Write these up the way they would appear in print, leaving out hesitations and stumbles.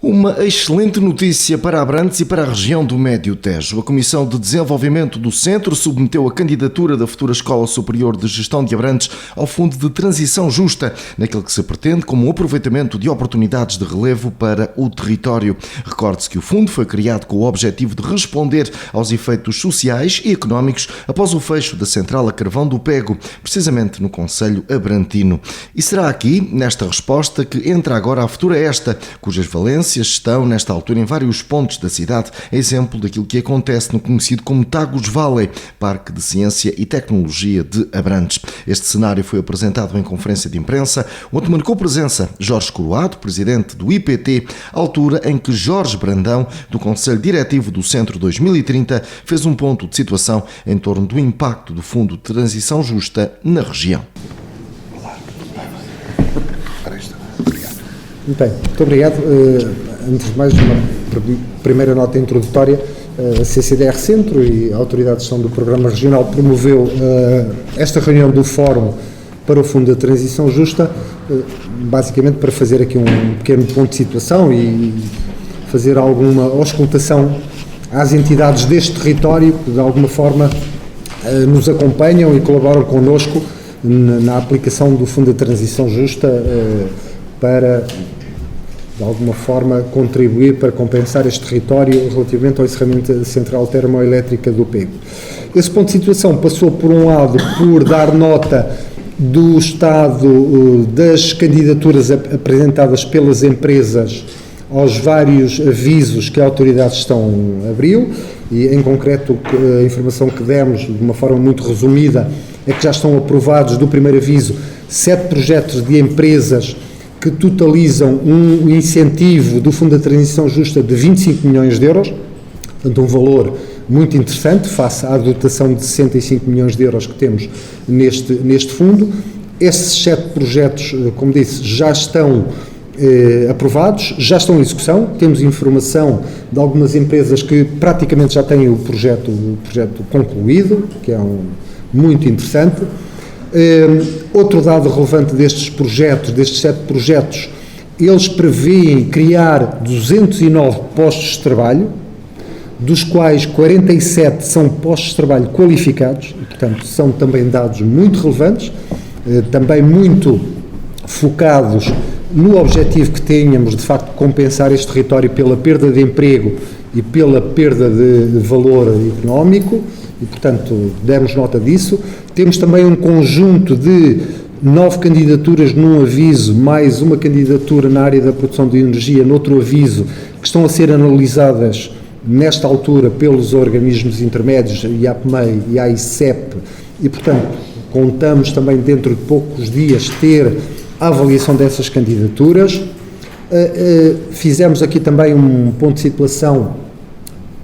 Uma excelente notícia para Abrantes e para a região do Médio Tejo. A Comissão de Desenvolvimento do Centro submeteu a candidatura da futura Escola Superior de Gestão de Abrantes ao Fundo de Transição Justa, naquele que se pretende como um aproveitamento de oportunidades de relevo para o território. Recorde-se que o fundo foi criado com o objetivo de responder aos efeitos sociais e económicos após o fecho da central a carvão do Pego, precisamente no concelho abrantino. E será aqui, nesta resposta, que entra agora a futura esta, cujas valências estão, nesta altura, em vários pontos da cidade, exemplo daquilo que acontece no conhecido como Tagus Valley, Parque de Ciência e Tecnologia de Abrantes. Este cenário foi apresentado em conferência de imprensa, onde marcou presença Jorge Coroado, presidente do IPT, altura em que Jorge Brandão, do Conselho Diretivo do Centro 2030, fez um ponto de situação em torno do impacto do Fundo de Transição Justa na região. Bem, muito obrigado. Antes de mais, uma primeira nota introdutória. A CCDR Centro e a Autoridade de Gestão do Programa Regional promoveu esta reunião do Fórum para o Fundo da Transição Justa, basicamente para fazer aqui um pequeno ponto de situação e fazer alguma auscultação às entidades deste território que, de alguma forma, nos acompanham e colaboram connosco na aplicação do Fundo da Transição Justa para, de alguma forma, contribuir para compensar este território relativamente ao encerramento da central termoelétrica do Pego. Esse ponto de situação passou, por um lado, por dar nota do estado das candidaturas apresentadas pelas empresas aos vários avisos que a Autoridade de Gestão abriu, e, em concreto, a informação que demos, de uma forma muito resumida, é que já estão aprovados, do primeiro aviso, 7 projetos de empresas que totalizam um incentivo do Fundo da Transição Justa de 25 milhões de euros, portanto um valor muito interessante face à dotação de 65 milhões de euros que temos neste fundo. Esses 7 projetos, como disse, já estão aprovados, já estão em execução. Temos informação de algumas empresas que praticamente já têm o projeto concluído, que é muito interessante. Outro dado relevante destes 7 projetos, eles prevêem criar 209 postos de trabalho, dos quais 47 são postos de trabalho qualificados, e, portanto, são também dados muito relevantes, também muito focados no objetivo que tenhamos, de facto, compensar este território pela perda de emprego e pela perda de valor económico, e, portanto, demos nota disso. Temos também um conjunto de 9 candidaturas num aviso, mais uma candidatura na área da produção de energia noutro aviso, que estão a ser analisadas nesta altura pelos organismos intermédios, IAPMEI e a ICEP, e, portanto, contamos também dentro de poucos dias ter a avaliação dessas candidaturas. Fizemos aqui também um ponto de situação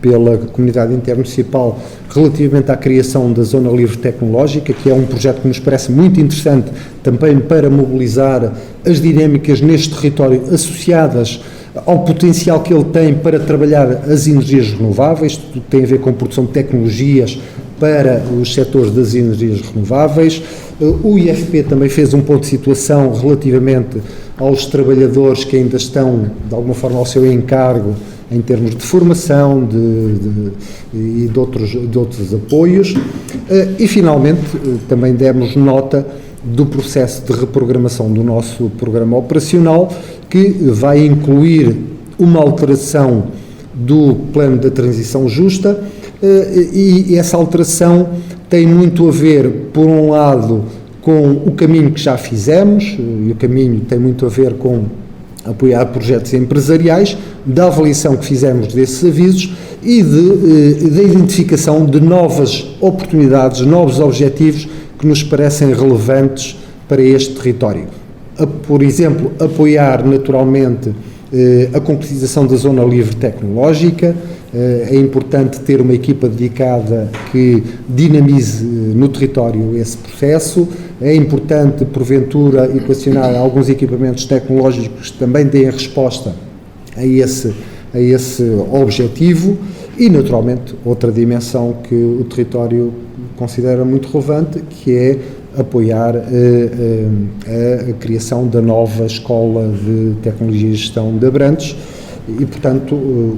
pela comunidade intermunicipal relativamente à criação da Zona Livre Tecnológica, que é um projeto que nos parece muito interessante também para mobilizar as dinâmicas neste território associadas ao potencial que ele tem para trabalhar as energias renováveis. Tudo tem a ver com produção de tecnologias para os setores das energias renováveis. O IFP também fez um ponto de situação relativamente aos trabalhadores que ainda estão, de alguma forma, ao seu encargo em termos de formação e de outros apoios. E, finalmente, também demos nota do processo de reprogramação do nosso programa operacional, que vai incluir uma alteração do plano da transição justa, e essa alteração tem muito a ver, por um lado, com o caminho que já fizemos, e o caminho tem muito a ver com apoiar projetos empresariais, da avaliação que fizemos desses avisos e da identificação de novas oportunidades, novos objetivos que nos parecem relevantes para este território. Por exemplo, apoiar naturalmente a concretização da Zona Livre Tecnológica. É importante ter uma equipa dedicada que dinamize no território esse processo. É importante, porventura, equacionar alguns equipamentos tecnológicos que também deem resposta a esse objetivo e, naturalmente, outra dimensão que o território considera muito relevante, que é apoiar a criação da nova Escola de Tecnologia e Gestão de Abrantes, e portanto,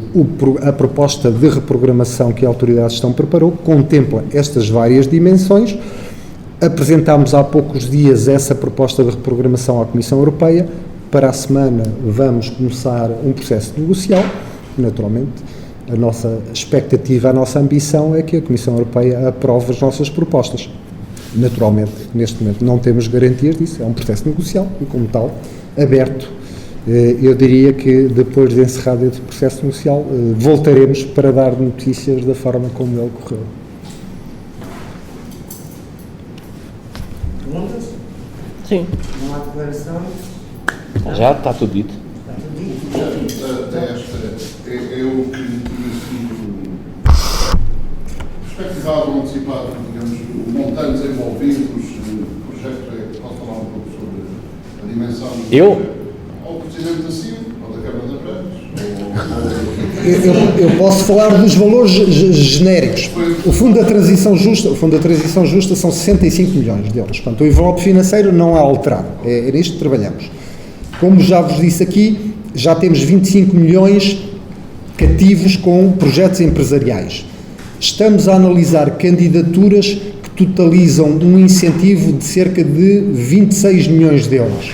a proposta de reprogramação que a Autoridade de Gestão preparou contempla estas várias dimensões. Apresentámos há poucos dias essa proposta de reprogramação à Comissão Europeia. Para a semana vamos começar um processo negocial. Naturalmente, a nossa expectativa, a nossa ambição é que a Comissão Europeia aprove as nossas propostas. Naturalmente, neste momento não temos garantias disso, é um processo negocial e, como tal, aberto. Eu diria que depois de encerrado esse processo negocial, voltaremos para dar notícias da forma como ele correu. Perguntas? Sim. Não há declarações? Já está tudo dito. Está tudo dito? Eu que perspectivado ou antecipado, digamos, montantes envolvidos, o projeto pode falar um pouco sobre a dimensão do projeto? Ou o Presidente da CIL, ou da Câmara de Abrantes, Eu posso falar dos valores genéricos. O Fundo da Transição Justa são 65 milhões de euros. Portanto, o envelope financeiro não é alterado. É nisto que trabalhamos. Como já vos disse aqui, já temos 25 milhões cativos com projetos empresariais. Estamos a analisar candidaturas que totalizam um incentivo de cerca de 26 milhões de euros.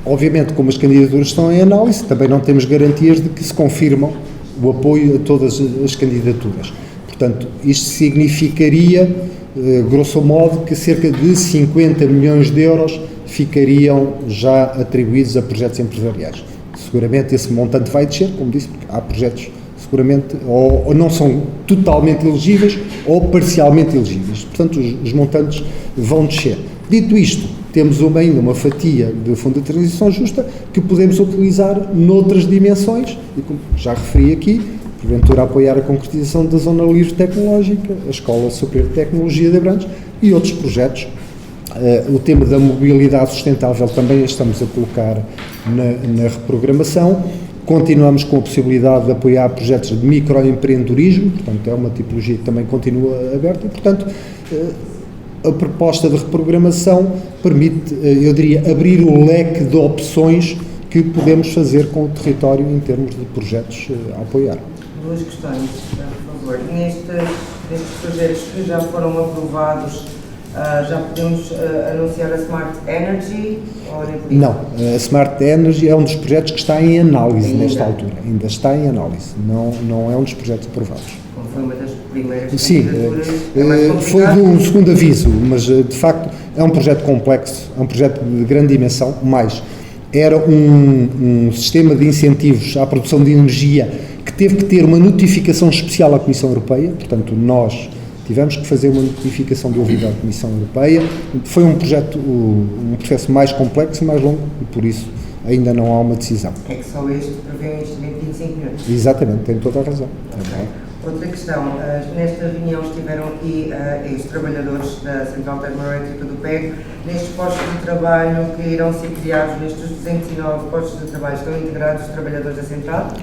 Obviamente, como as candidaturas estão em análise, também não temos garantias de que se confirmam o apoio a todas as candidaturas. Portanto, isto significaria, grosso modo, que cerca de 50 milhões de euros ficariam já atribuídos a projetos empresariais. Seguramente esse montante vai descer, como disse, porque há projetos seguramente ou não são totalmente elegíveis ou parcialmente elegíveis. Portanto, os montantes vão descer. Dito isto, temos ainda uma fatia do Fundo de Transição Justa que podemos utilizar noutras dimensões e, como já referi aqui, porventura apoiar a concretização da Zona Livre Tecnológica, a Escola Superior de Tecnologia de Abrantes e outros projetos. O tema da mobilidade sustentável também estamos a colocar na reprogramação. Continuamos com a possibilidade de apoiar projetos de microempreendedorismo, portanto é uma tipologia que também continua aberta e, portanto, a proposta de reprogramação permite, eu diria, abrir o leque de opções que podemos fazer com o território em termos de projetos a apoiar. Duas questões, por favor. Nestes projetos que já foram aprovados, já podemos anunciar a Smart Energy? Não, a Smart Energy é um dos projetos que está em análise nesta altura. Ainda está em análise, não é um dos projetos aprovados. Como foi uma das primeiras Sim, foi um segundo aviso, mas de facto é um projeto complexo, é um projeto de grande dimensão, mas era um sistema de incentivos à produção de energia que teve que ter uma notificação especial à Comissão Europeia, portanto nós tivemos que fazer uma notificação de ouvido à Comissão Europeia. Foi um processo mais complexo e mais longo e por isso ainda não há uma decisão. É que só este prevê um investimento de 25 milhões. Exatamente, tem toda a razão. Okay. Outra questão, nesta reunião estiveram aqui os trabalhadores da Central Termoelétrica do PEG. Nestes postos de trabalho que irão ser criados, nestes 209 postos de trabalho, estão integrados os trabalhadores da Central?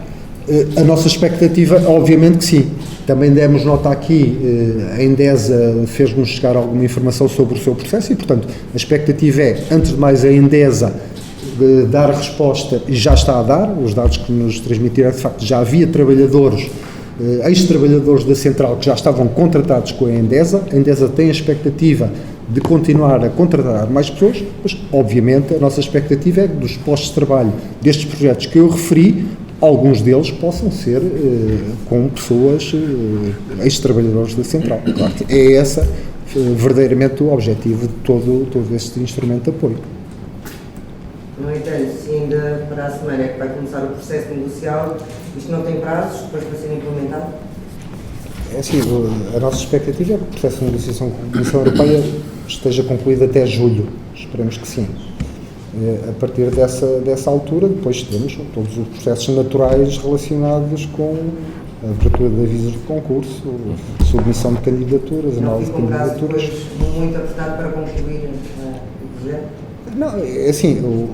A nossa expectativa, obviamente que sim. Também demos nota aqui, a Endesa fez-nos chegar alguma informação sobre o seu processo e, portanto, a expectativa é, antes de mais, a Endesa dar resposta, e já está a dar, os dados que nos transmitiram, de facto, já havia trabalhadores, ex-trabalhadores da Central que já estavam contratados com a Endesa tem a expectativa de continuar a contratar mais pessoas, mas, obviamente, a nossa expectativa é que dos postos de trabalho destes projetos que eu referi, alguns deles possam ser com pessoas, ex-trabalhadores da Central. Claro que é esse verdadeiramente o objetivo de todo este instrumento de apoio. No entanto, se ainda para a semana é que vai começar o processo negocial, isto não tem prazos depois para ser implementado? É assim, a nossa expectativa é que o processo de negociação com a Comissão Europeia esteja concluído até julho. Esperemos que sim. A partir dessa altura, depois temos todos os processos naturais relacionados com a abertura de avisos de concurso, submissão de candidaturas, análise de candidaturas. Depois muito apertado para concluir o projeto? Não, é assim,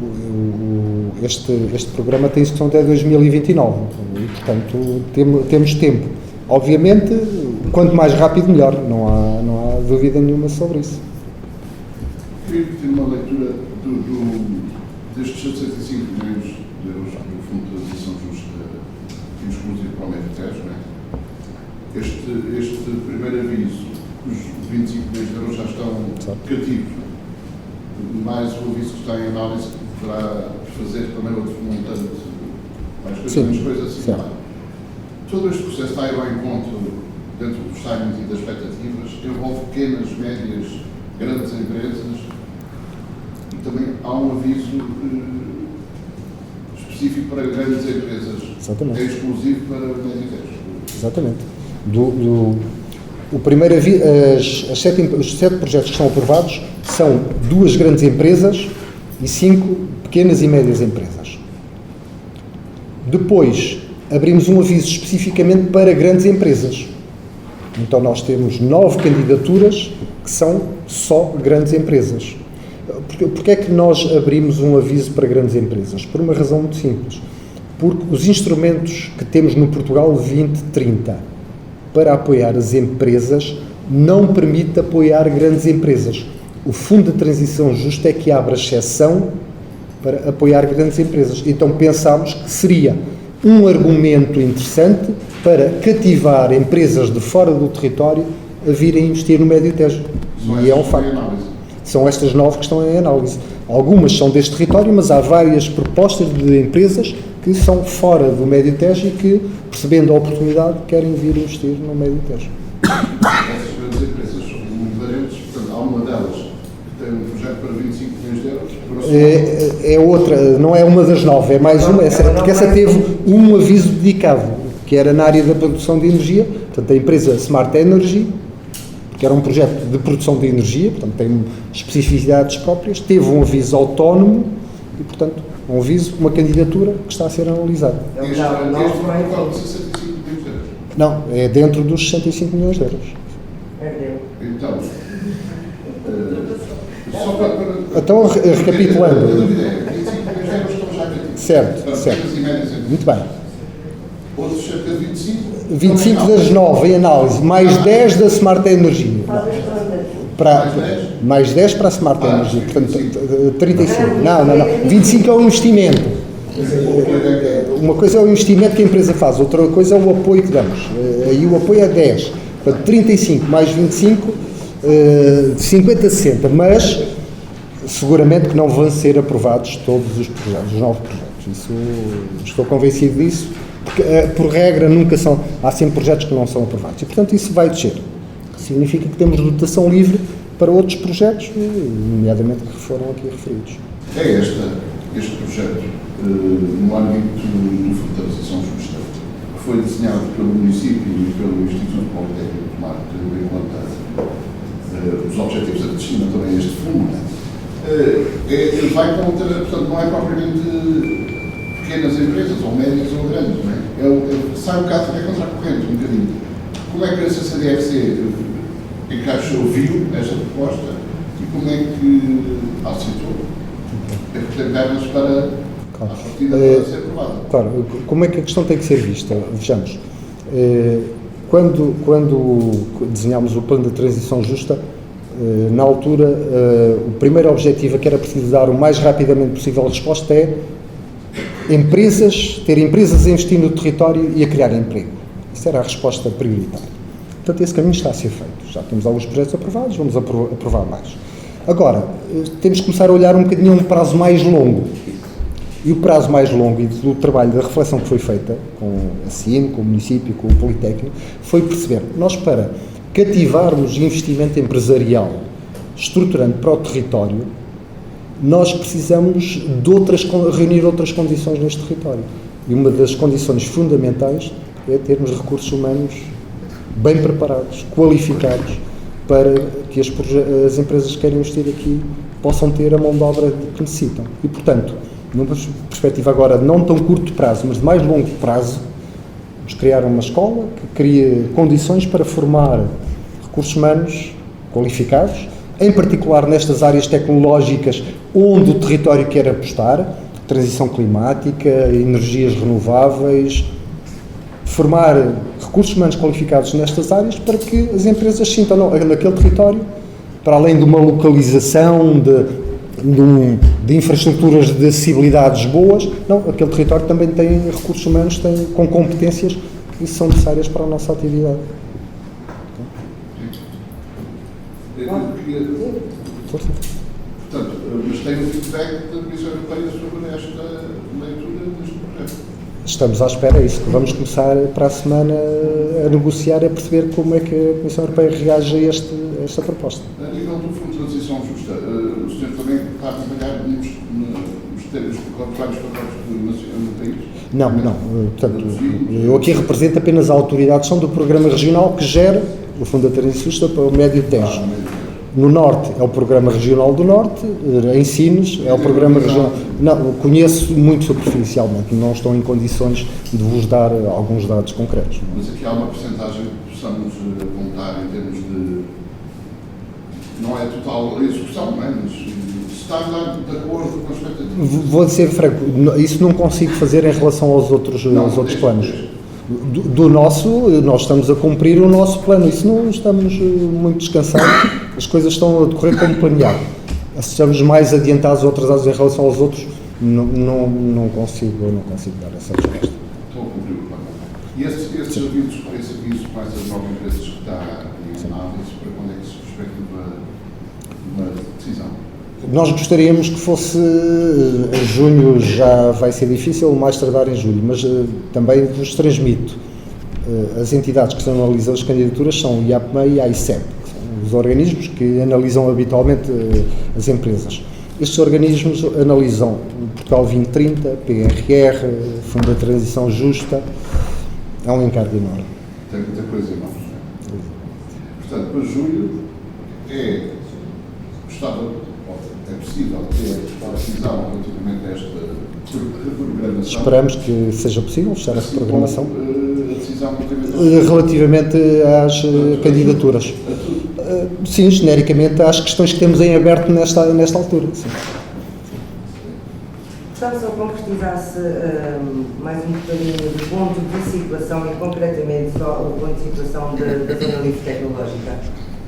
este programa tem execução até 2029 e, portanto, temos tempo. Obviamente, quanto mais rápido, melhor, não há dúvida nenhuma sobre isso. Queria pedir uma leitura destes 705 milhões de euros do Fundo de Transição Justa exclusivo para o Médio Tejo, não é? Este primeiro aviso, os 25 milhões de euros já estão cativos, não é? Mais o aviso que está em análise, que poderá fazer também outro montante, mais coisas, menos coisas assim. Todo este processo está a ir ao encontro, dentro dos timings e das expectativas, envolve pequenas, médias, grandes empresas e também há um aviso específico para grandes empresas. Exatamente. É exclusivo para Médio Tejo. Exatamente. O primeiro aviso, os 7 projetos que estão aprovados são 2 grandes empresas e 5 pequenas e médias empresas. Depois, abrimos um aviso especificamente para grandes empresas. Então, nós temos 9 candidaturas que são só grandes empresas. Porque é que nós abrimos um aviso para grandes empresas? Por uma razão muito simples. Porque os instrumentos que temos no Portugal 2030 para apoiar as empresas não permite apoiar grandes empresas. O Fundo de Transição Justa é que abre a exceção para apoiar grandes empresas. Então pensámos que seria um argumento interessante para cativar empresas de fora do território a virem investir no Médio Tejo. E é um facto. São estas 9 que estão em análise. Algumas são deste território, mas há várias propostas de empresas que são fora do Médio Tejo e que, percebendo a oportunidade, querem vir investir no Médio Tejo. Essas grandes empresas são muito variantes, portanto, há uma delas que tem um projeto para 25 milhões de euros. É outra, não é uma das 9, é mais uma, porque essa teve um aviso dedicado, que era na área da produção de energia, portanto, a empresa Smart Energy, que era um projeto de produção de energia, portanto, tem especificidades próprias, teve um aviso autónomo e, portanto, um aviso, uma candidatura que está a ser analisada. Este total de 65 milhões de euros. Não, é dentro dos 65 milhões de euros. Então, só para... Então, recapitulando. A dúvida é, 25 milhões de euros estão já cativos. Certo, para certo. pequenas e médias empresas. Muito bem. Outros cerca de 25. 25 das 9 em análise, mais 10 da Smart Energy. Mais 10 para a Smart Energy, portanto, 35. Não. 25 é o investimento. Uma coisa é o investimento que a empresa faz, outra coisa é o apoio que damos. Aí o apoio é 10. Portanto, 35 mais 25, de 50 a 60. Mas, seguramente que não vão ser aprovados todos os projetos, os 9 projetos. Isso, estou convencido disso. Porque, por regra, há sempre projetos que não são aprovados. E, portanto, isso vai descer. Significa que temos dotação livre para outros projetos, nomeadamente que foram aqui referidos. É este projeto, no âmbito do Fundo de Transição Justa, que foi desenhado pelo município e pelo Instituto Politécnico de Marte, tendo em conta os objetivos da destina também a este fundo, vai contra, portanto, não é propriamente pequenas empresas, ou médias ou grandes, não é? Sai um bocado também contra a corrente, um bocadinho. Como é que a CCDFC viu esta proposta e como é que aceitou? É que tem pernas para a partida para ser aprovada. Claro, como é que a questão tem que ser vista? Vejamos, quando desenhámos o plano de transição justa, na altura, o primeiro objetivo a que era preciso dar o mais rapidamente possível a resposta é ter empresas a investir no território e a criar emprego. Isso era a resposta prioritária. Portanto, esse caminho está a ser feito. Já temos alguns projetos aprovados, vamos aprovar mais. Agora, temos que começar a olhar um bocadinho a um prazo mais longo. E o prazo mais longo e do trabalho, da reflexão que foi feita com a CIM, com o município, com o Politécnico, foi perceber, nós para cativarmos investimento empresarial estruturante para o território, nós precisamos de reunir outras condições neste território. E uma das condições fundamentais é termos recursos humanos bem preparados, qualificados, para que as empresas que querem investir aqui possam ter a mão de obra que necessitam. E, portanto, numa perspectiva agora de não tão curto prazo, mas de mais longo prazo, vamos criar uma escola que crie condições para formar recursos humanos qualificados, em particular nestas áreas tecnológicas onde o território quer apostar, transição climática, energias renováveis, formar recursos humanos qualificados nestas áreas para que as empresas sintam naquele território, para além de uma localização de infraestruturas de acessibilidades boas. Não, aquele território também tem recursos humanos, com competências que são necessárias para a nossa atividade. Portanto, mas tem o feedback da Comissão Europeia sobre esta leitura deste projeto. Estamos à espera, é isso que vamos começar para a semana a negociar, a perceber como é que a Comissão Europeia reage a esta proposta. A nível do Fundo de Transição Justa, o senhor também está a trabalhar nos termos vários pacotes no país? Não. Portanto, eu aqui represento apenas a autorização do Programa Regional que gera o Fundo de Transição Justa para o Médio Tejo. No Norte é o Programa Regional do Norte, em Sines é o Programa Regional. Não, conheço muito superficialmente, não estou em condições de vos dar alguns dados concretos. Mas aqui há uma percentagem que possamos apontar em termos de... Não é total execução, não é? Mas se está de acordo com a expectativa. Vou ser franco, isso não consigo fazer em relação aos outros planos. Do nosso, nós estamos a cumprir o nosso plano, isso não estamos muito descansados, as coisas estão a decorrer como planeado. Se estamos mais adiantados ou atrasados em relação aos outros, não consigo dar essa resposta. Estou a cumprir o plano. E esse aviso com essas 9 empresas que está em análise, para quando é que se perspectiva uma decisão? Nós gostaríamos que fosse em junho, já vai ser difícil, mais tardar em julho, mas também vos transmito. As entidades que estão analisando as candidaturas são o IAPMEI e a ICEP, que são os organismos que analisam habitualmente as empresas. Estes organismos analisam Portugal 2030, PRR, Fundo da Transição Justa, é um encargo enorme. Tem muita coisa em mãos, não é? Portanto, para julho é possível ter a decisão relativamente a esta reprogramação. Esperamos que seja possível fechar essa programação. A decisão relativamente às candidaturas. Sim, genericamente às questões que temos em aberto nesta altura. Sim. Gostava só de concretizar-se mais um bocadinho do ponto de situação e concretamente só o ponto de situação da zona livre tecnológica.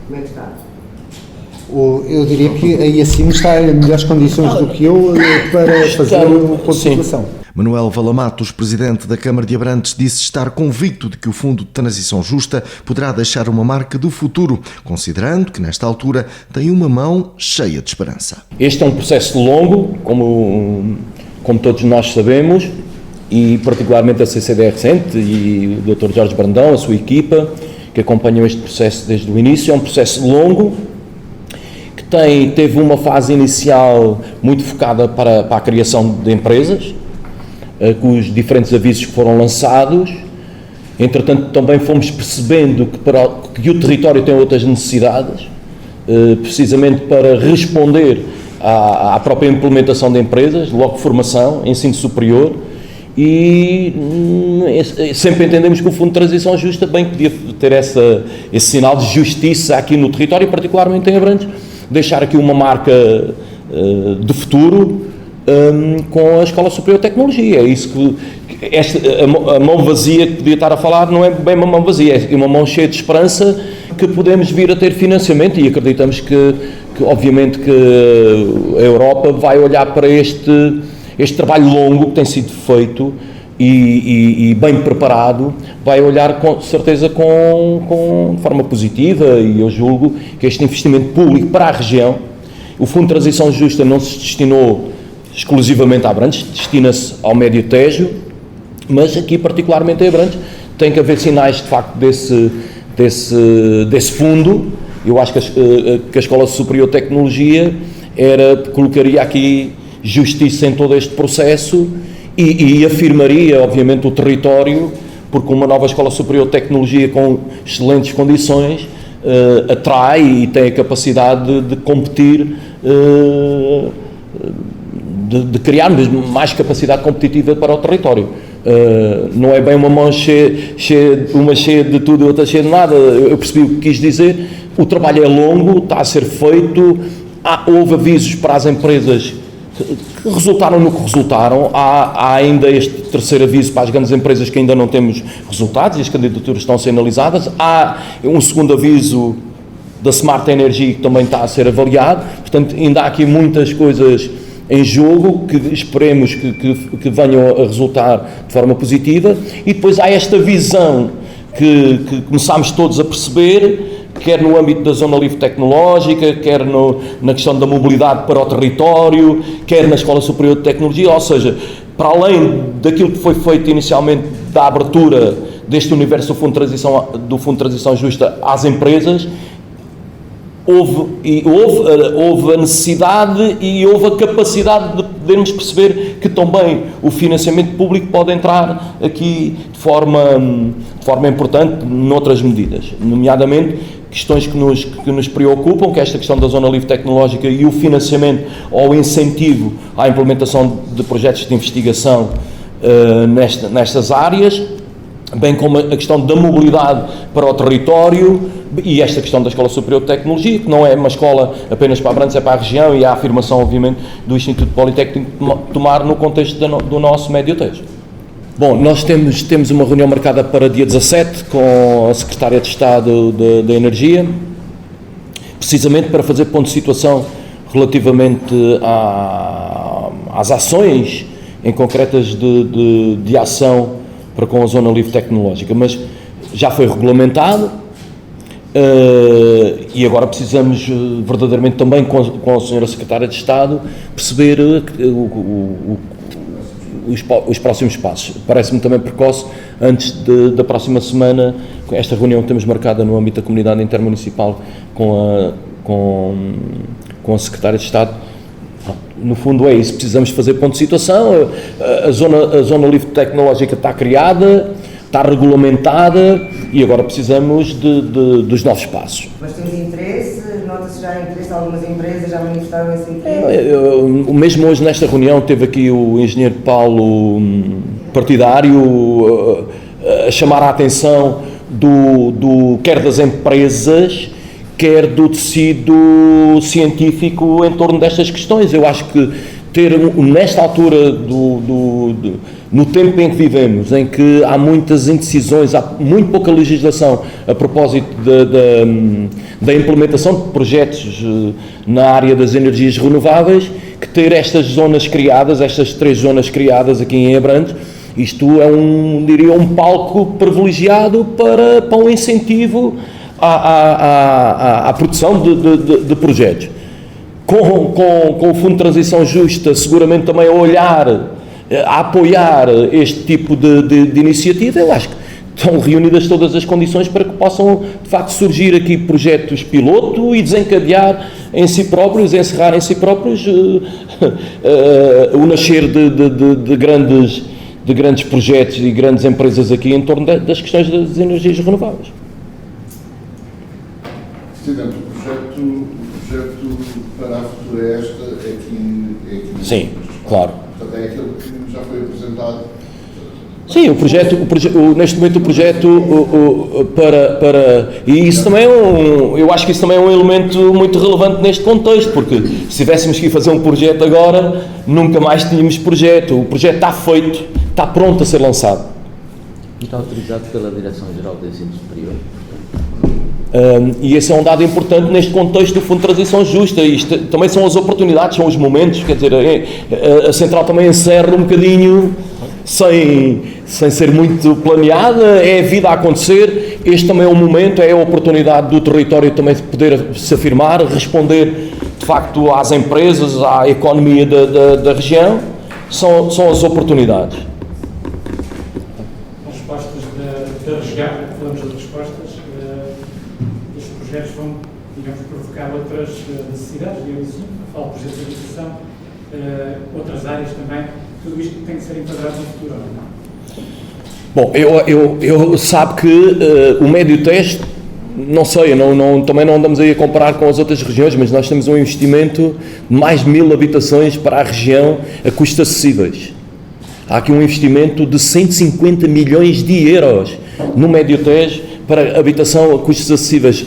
Como é que está? Eu diria que aí acima está em melhores condições do que eu para fazer um ponto de situação. Manuel Valamatos, presidente da Câmara de Abrantes, disse estar convicto de que o Fundo de Transição Justa poderá deixar uma marca do futuro, considerando que nesta altura tem uma mão cheia de esperança. Este é um processo longo, como todos nós sabemos, e particularmente a CCDR Recente e o Dr. Jorge Brandão, a sua equipa, que acompanham este processo desde o início. É um processo longo, teve uma fase inicial muito focada para a criação de empresas, com os diferentes avisos que foram lançados. Entretanto, também fomos percebendo que o território tem outras necessidades, precisamente para responder à própria implementação de empresas, logo formação, ensino superior, e sempre entendemos que o Fundo de Transição Justa bem podia ter esse sinal de justiça aqui no território, particularmente em Abrantes, deixar aqui uma marca de futuro com a Escola Superior de Tecnologia. É isso que a mão vazia que podia estar a falar não é bem uma mão vazia, é uma mão cheia de esperança que podemos vir a ter financiamento, e acreditamos que obviamente que a Europa vai olhar para este trabalho longo que tem sido feito e bem preparado, vai olhar com certeza de forma positiva, e eu julgo que este investimento público para a região, o Fundo de Transição Justa não se destinou exclusivamente a Abrantes, destina-se ao Médio Tejo, mas aqui particularmente em Abrantes tem que haver sinais de facto desse fundo. Eu acho que a Escola Superior de Tecnologia colocaria aqui justiça em todo este processo e afirmaria, obviamente, o território, porque uma nova Escola Superior de Tecnologia com excelentes condições atrai e tem a capacidade de competir, de criar mais capacidade competitiva para o território. Não é bem uma mão uma cheia de tudo e outra cheia de nada. Eu percebi o que quis dizer. O trabalho é longo, está a ser feito, houve avisos para as empresas que resultaram no que resultaram. Há ainda este terceiro aviso para as grandes empresas que ainda não temos resultados e as candidaturas estão a ser analisadas. Há um segundo aviso da Smart Energy, que também está a ser avaliado. Portanto, ainda há aqui muitas coisas em jogo que esperemos que venham a resultar de forma positiva. E depois há esta visão que começámos todos a perceber, quer no âmbito da Zona Livre Tecnológica, quer na questão da mobilidade para o território, quer na Escola Superior de Tecnologia, ou seja, para além daquilo que foi feito inicialmente da abertura deste universo do Fundo de Transição Justa às empresas, houve a necessidade e houve a capacidade de podermos perceber que também o financiamento público pode entrar aqui de forma importante noutras medidas, nomeadamente questões que nos preocupam, que é esta questão da Zona Livre Tecnológica e o financiamento ou o incentivo à implementação de projetos de investigação nestas áreas, bem como a questão da mobilidade para o território e esta questão da Escola Superior de Tecnologia, que não é uma escola apenas para Abrantes, é para a região, e a afirmação, obviamente, do Instituto Politécnico tomar no contexto do nosso Médio Tejo. Bom, nós temos uma reunião marcada para dia 17 com a Secretária de Estado da Energia, precisamente para fazer ponto de situação relativamente às ações em concretas de ação para com a Zona Livre Tecnológica, mas já foi regulamentado e agora precisamos verdadeiramente também com a Sra. Secretária de Estado perceber os próximos passos. Parece-me também precoce, antes da próxima semana, esta reunião que temos marcada no âmbito da Comunidade Intermunicipal com a Secretária de Estado. No fundo é isso, precisamos fazer ponto de situação. A Zona Livre Tecnológica está criada, está regulamentada e agora precisamos dos novos passos. Mas temos interesse? Nota-se já interesse? Algumas empresas já manifestaram esse interesse? Mesmo hoje nesta reunião teve aqui o engenheiro Paulo Partidário a chamar a atenção quer das empresas, quer do tecido científico em torno destas questões. Eu acho que nesta altura, no tempo em que vivemos, em que há muitas indecisões, há muito pouca legislação a propósito da implementação de projetos na área das energias renováveis, que ter estas zonas criadas, estas 3 zonas criadas aqui em Abrantes, isto é um palco privilegiado para um incentivo à produção de projetos. Com o Fundo de Transição Justa, seguramente também a apoiar este tipo de iniciativa, eu acho que estão reunidas todas as condições para que possam, de facto, surgir aqui projetos piloto e desencadear em si próprios, encerrar em si próprios o nascer de grandes projetos e grandes empresas aqui em torno das questões das energias renováveis. Presidente, o projeto para a futura é aqui. Sim, claro. Portanto, é aquele que já foi apresentado. Sim, neste momento o projeto e isso também eu acho que isso também é um elemento muito relevante neste contexto, porque se tivéssemos que ir fazer um projeto agora, nunca mais tínhamos projeto. O projeto está feito, está pronto a ser lançado. E está autorizado pela Direção-Geral do Ensino Superior. E esse é um dado importante neste contexto do Fundo de Transição Justa. Isto também são as oportunidades, são os momentos, quer dizer, a Central também encerra um bocadinho sem ser muito planeada, é a vida a acontecer. Este também é um momento, é a oportunidade do território também de poder se afirmar, responder de facto às empresas, à economia da região, são as oportunidades. As respostas da região, falamos das respostas, estes projetos vão, digamos, provocar outras necessidades, digamos assim, falo de projetos de habitação, outras áreas também, tudo isto tem que ser enquadrado no futuro, não? Bom, eu sabe que o Médio Tejo, não sei, também não andamos aí a comparar com as outras regiões, mas nós temos um investimento de mais de 1000 habitações para a região a custos acessíveis. Há aqui um investimento de 150 milhões de euros no Médio Tejo para habitação a custos acessíveis.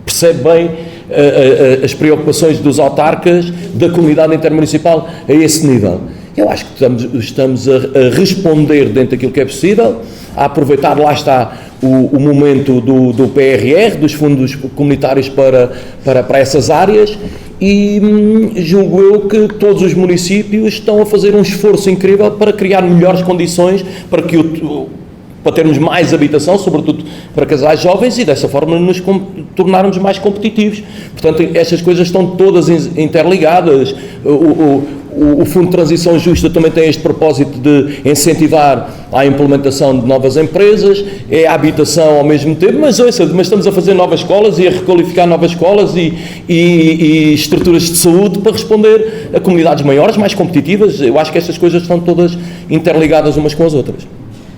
Percebe bem as preocupações dos autarcas, da comunidade intermunicipal a esse nível. Eu acho que estamos a responder dentro daquilo que é possível, a aproveitar, lá está, o momento do PRR, dos fundos comunitários para essas áreas, e julgo eu que todos os municípios estão a fazer um esforço incrível para criar melhores condições para termos mais habitação, sobretudo para casais jovens, e dessa forma nos tornarmos mais competitivos. Portanto, estas coisas estão todas interligadas. O Fundo de Transição Justa também tem este propósito de incentivar a implementação de novas empresas, é a habitação ao mesmo tempo, mas estamos a fazer novas escolas e a requalificar novas escolas e estruturas de saúde para responder a comunidades maiores, mais competitivas. Eu acho que estas coisas estão todas interligadas umas com as outras.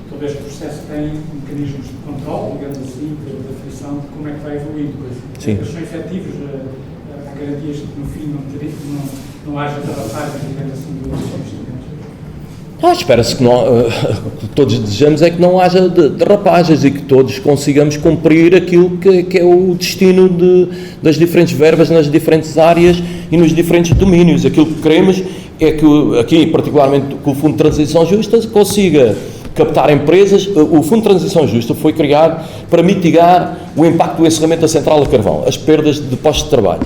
Todo este processo tem mecanismos de controle, digamos assim, de aferição de como é que vai evoluindo. Sim. Eles são efetivos, há garantias de que no fim não haja derrapagem, digamos assim, dos investimentos. Espera-se que todos desejamos é que não haja derrapagens e que todos consigamos cumprir aquilo que é o destino das diferentes verbas nas diferentes áreas e nos diferentes domínios. Aquilo que queremos é que, aqui particularmente, que o Fundo de Transição Justa consiga captar empresas. O Fundo de Transição Justa foi criado para mitigar o impacto do encerramento da central a carvão, as perdas de postos de trabalho.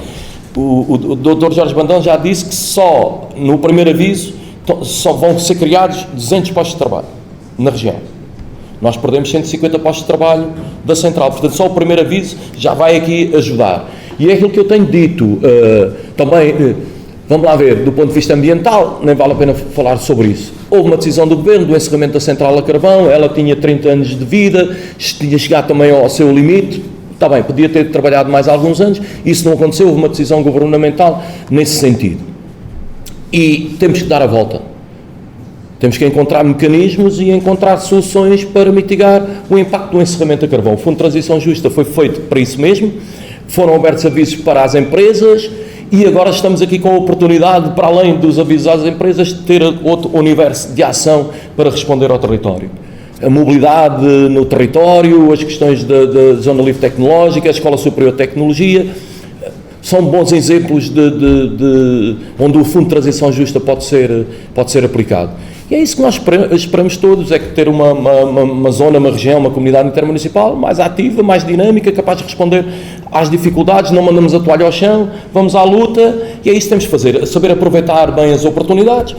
O Dr. Jorge Brandão já disse que só no primeiro aviso só vão ser criados 200 postos de trabalho na região. Nós perdemos 150 postos de trabalho da central, portanto só o primeiro aviso já vai aqui ajudar. E é aquilo que eu tenho dito também, vamos lá ver, do ponto de vista ambiental, nem vale a pena falar sobre isso. Houve uma decisão do Governo do encerramento da central a carvão, ela tinha 30 anos de vida, tinha chegado também ao seu limite. Está bem, podia ter trabalhado mais alguns anos, isso não aconteceu, houve uma decisão governamental nesse sentido. E temos que dar a volta. Temos que encontrar mecanismos e encontrar soluções para mitigar o impacto do encerramento a carvão. O Fundo de Transição Justa foi feito para isso mesmo, foram abertos avisos para as empresas e agora estamos aqui com a oportunidade, para além dos avisos às empresas, de ter outro universo de ação para responder ao território. A mobilidade no território, as questões da Zona Livre Tecnológica, a Escola Superior de Tecnologia, são bons exemplos de onde o Fundo de Transição Justa pode ser aplicado. E é isso que nós esperamos todos, é que ter uma zona, uma região, uma comunidade intermunicipal mais ativa, mais dinâmica, capaz de responder às dificuldades, não mandamos a toalha ao chão, vamos à luta, e é isso que temos de fazer, saber aproveitar bem as oportunidades,